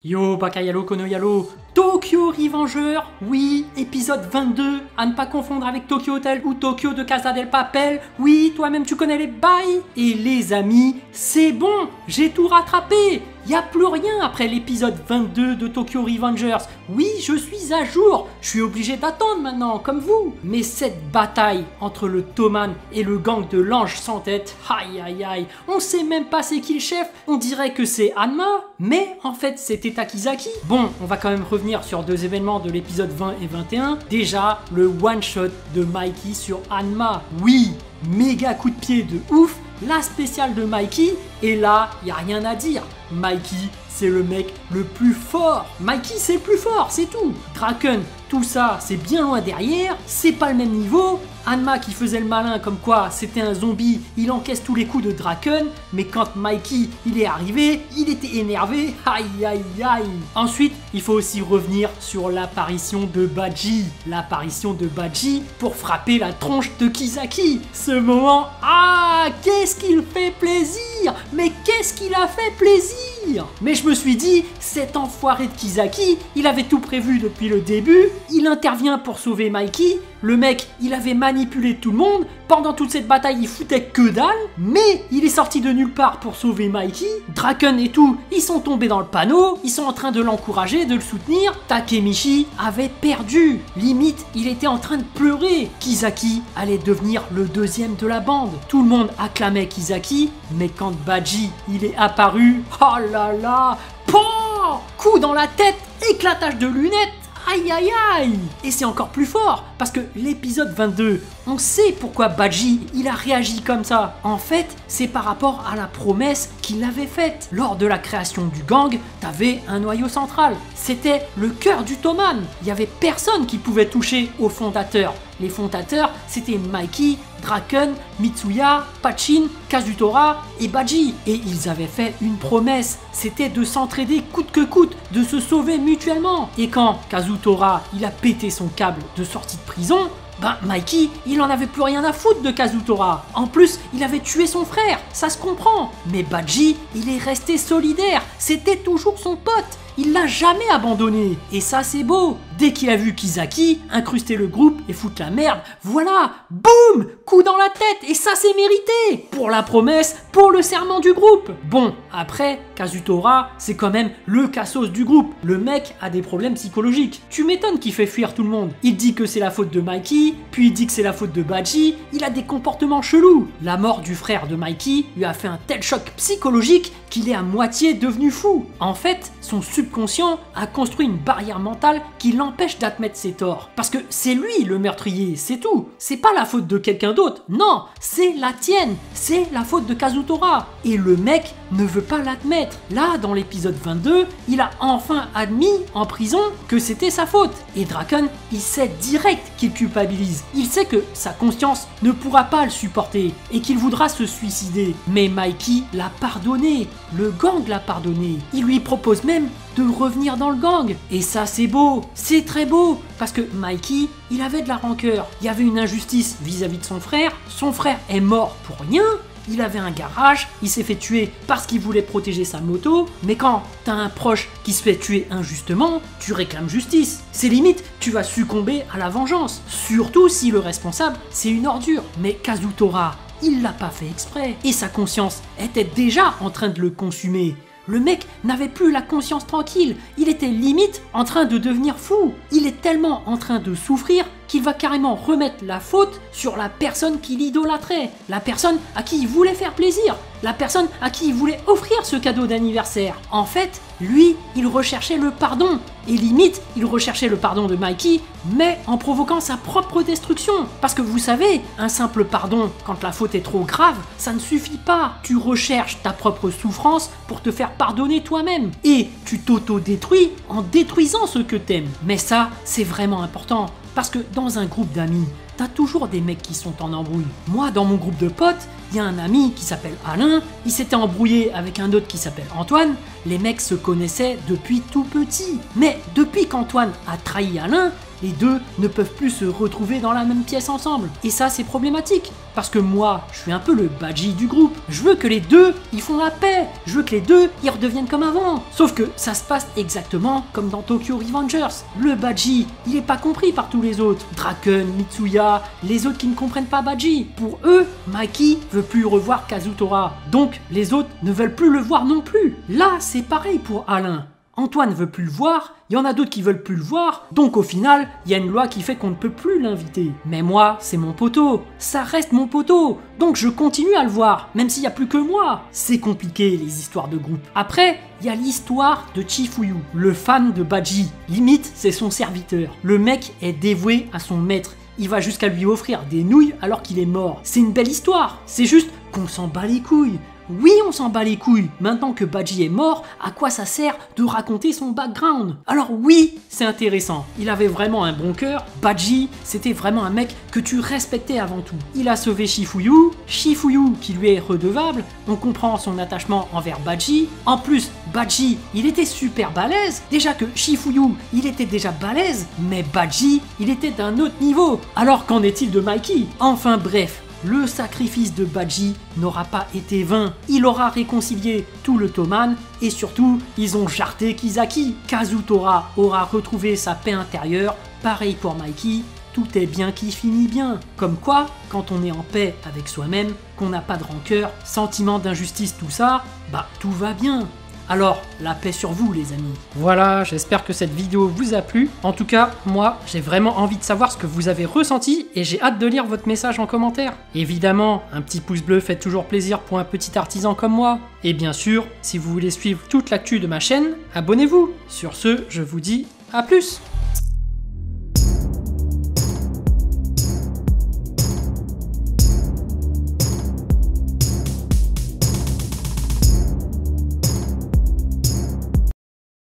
Yo Bakayalo Konoyalo, Tokyo Revenger, oui, épisode 22, à ne pas confondre avec Tokyo Hotel ou Tokyo de Casa del Papel, oui, toi-même tu connais les bails. Et les amis, c'est bon, j'ai tout rattrapé, y a plus rien après l'épisode 22 de Tokyo Revengers. Oui, je suis à jour, je suis obligé d'attendre maintenant, comme vous. Mais cette bataille entre le Toman et le gang de l'ange sans tête, aïe aïe aïe, on sait même pas c'est qui le chef, on dirait que c'est Hanma, mais en fait c'était Takizaki. Bon, on va quand même revenir sur deux événements de l'épisode 20 et 21. Déjà, le one-shot de Mikey sur Hanma. Oui, méga coup de pied de ouf, la spéciale de Mikey, et là, y a rien à dire. Mikey, c'est le mec le plus fort. Mikey, c'est le plus fort, c'est tout. Draken, tout ça, c'est bien loin derrière, c'est pas le même niveau. Hanma qui faisait le malin comme quoi c'était un zombie, il encaisse tous les coups de Draken, mais quand Mikey il est arrivé, il était énervé, aïe aïe aïe. Ensuite, il faut aussi revenir sur l'apparition de Baji. L'apparition de Baji pour frapper la tronche de Kisaki. Ce moment, ah, qu'est-ce qu'il fait plaisir! Mais qu'est-ce qu'il a fait plaisir! Mais je me suis dit, cet enfoiré de Kisaki, il avait tout prévu depuis le début, il intervient pour sauver Mikey, le mec, il avait manipulé tout le monde, pendant toute cette bataille, il foutait que dalle, mais il est sorti de nulle part pour sauver Mikey, Draken et tout, ils sont tombés dans le panneau, ils sont en train de l'encourager, de le soutenir, Takemichi avait perdu, limite, il était en train de pleurer, Kisaki allait devenir le deuxième de la bande, tout le monde acclamait Kisaki, mais quand Baji, il est apparu, oh là là, POM, coup dans la tête, éclatage de lunettes. Aïe aïe aïe! Et c'est encore plus fort, parce que l'épisode 22, on sait pourquoi Baji, il a réagi comme ça. En fait, c'est par rapport à la promesse qu'il avait faite. Lors de la création du gang, t'avais un noyau central. C'était le cœur du Toman. Il y avait personne qui pouvait toucher aux fondateurs. Les fondateurs, c'était Mikey, Draken, Mitsuya, Pachin, Kazutora et Baji. Et ils avaient fait une promesse, c'était de s'entraider coûte que coûte, de se sauver mutuellement. Et quand Kazutora, il a pété son câble de sortie de prison, ben Mikey, il en avait plus rien à foutre de Kazutora. En plus, il avait tué son frère, ça se comprend. Mais Baji, il est resté solidaire, c'était toujours son pote. Il l'a jamais abandonné. Et ça c'est beau. Dès qu'il a vu Kisaki incruster le groupe et foutre la merde, voilà, boum, coup dans la tête. Et ça c'est mérité. Pour la promesse, pour le serment du groupe. Bon, après, Kazutora, c'est quand même le cassos du groupe. Le mec a des problèmes psychologiques. Tu m'étonnes qu'il fait fuir tout le monde. Il dit que c'est la faute de Mikey, puis il dit que c'est la faute de Baji. Il a des comportements chelous. La mort du frère de Mikey lui a fait un tel choc psychologique qu'il est à moitié devenu fou. En fait, son subconscient a construit une barrière mentale qui l'empêche d'admettre ses torts. Parce que c'est lui le meurtrier, c'est tout. C'est pas la faute de quelqu'un d'autre, non, c'est la tienne. C'est la faute de Kazutora. Et le mec ne veut pas l'admettre. Là, dans l'épisode 22, il a enfin admis en prison que c'était sa faute. Et Draken, il sait direct qu'il culpabilise. Il sait que sa conscience ne pourra pas le supporter et qu'il voudra se suicider. Mais Mikey l'a pardonné. Le gang l'a pardonné. Il lui propose même de revenir dans le gang. Et ça c'est beau, c'est très beau, parce que Mikey, il avait de la rancœur. Il y avait une injustice vis-à-vis de son frère est mort pour rien. Il avait un garage, il s'est fait tuer parce qu'il voulait protéger sa moto, mais quand t'as un proche qui se fait tuer injustement, tu réclames justice. C'est limite, tu vas succomber à la vengeance, surtout si le responsable c'est une ordure. Mais Kazutora, il l'a pas fait exprès, et sa conscience était déjà en train de le consumer. Le mec n'avait plus la conscience tranquille, il était limite en train de devenir fou. Il est tellement en train de souffrir qu'il va carrément remettre la faute sur la personne qui l'idolâtrait, la personne à qui il voulait faire plaisir, la personne à qui il voulait offrir ce cadeau d'anniversaire. En fait, lui, il recherchait le pardon, et limite, il recherchait le pardon de Mikey, mais en provoquant sa propre destruction. Parce que vous savez, un simple pardon, quand la faute est trop grave, ça ne suffit pas. Tu recherches ta propre souffrance pour te faire pardonner toi-même, et tu t'auto-détruis en détruisant ce que t'aimes. Mais ça, c'est vraiment important. Parce que dans un groupe d'amis, t'as toujours des mecs qui sont en embrouille. Moi, dans mon groupe de potes, il y a un ami qui s'appelle Alain, il s'était embrouillé avec un autre qui s'appelle Antoine. Les mecs se connaissaient depuis tout petit. Mais depuis qu'Antoine a trahi Alain, les deux ne peuvent plus se retrouver dans la même pièce ensemble. Et ça, c'est problématique. Parce que moi, je suis un peu le badgie du groupe. Je veux que les deux, ils font la paix. Je veux que les deux, ils redeviennent comme avant. Sauf que ça se passe exactement comme dans Tokyo Revengers. Le badgie, il est pas compris par tous les autres. Draken, Mitsuya, les autres qui ne comprennent pas Badgie. Pour eux, Mikey veut plus revoir Kazutora. Donc, les autres ne veulent plus le voir non plus. Là, c'est pareil pour Alain. Antoine veut plus le voir, il y en a d'autres qui veulent plus le voir, donc au final, il y a une loi qui fait qu'on ne peut plus l'inviter. Mais moi, c'est mon poteau, ça reste mon poteau, donc je continue à le voir, même s'il n'y a plus que moi. C'est compliqué les histoires de groupe. Après, il y a l'histoire de Chifuyu, le fan de Badgie. Limite, c'est son serviteur. Le mec est dévoué à son maître. Il va jusqu'à lui offrir des nouilles alors qu'il est mort. C'est une belle histoire, c'est juste qu'on s'en bat les couilles. Oui, on s'en bat les couilles. Maintenant que Badgie est mort, à quoi ça sert de raconter son background? Alors oui, c'est intéressant. Il avait vraiment un bon cœur. Badgie, c'était vraiment un mec que tu respectais avant tout. Il a sauvé Chifuyu, Chifuyu qui lui est redevable. On comprend son attachement envers Badgie. En plus, Badgie, il était super balèze. Déjà que Chifuyu, il était déjà balèze, mais Badgie, il était d'un autre niveau. Alors qu'en est-il de Mikey? Enfin bref. Le sacrifice de Badgie n'aura pas été vain. Il aura réconcilié tout le Toman et surtout, ils ont jarté Kisaki. Kazutora aura retrouvé sa paix intérieure. Pareil pour Mikey. Tout est bien qui finit bien. Comme quoi, quand on est en paix avec soi-même, qu'on n'a pas de rancœur, sentiment d'injustice, tout ça, bah tout va bien. Alors, la paix sur vous les amis. Voilà, j'espère que cette vidéo vous a plu. En tout cas, moi, j'ai vraiment envie de savoir ce que vous avez ressenti et j'ai hâte de lire votre message en commentaire. Évidemment, un petit pouce bleu fait toujours plaisir pour un petit artisan comme moi. Et bien sûr, si vous voulez suivre toute l'actu de ma chaîne, abonnez-vous. Sur ce, je vous dis à plus.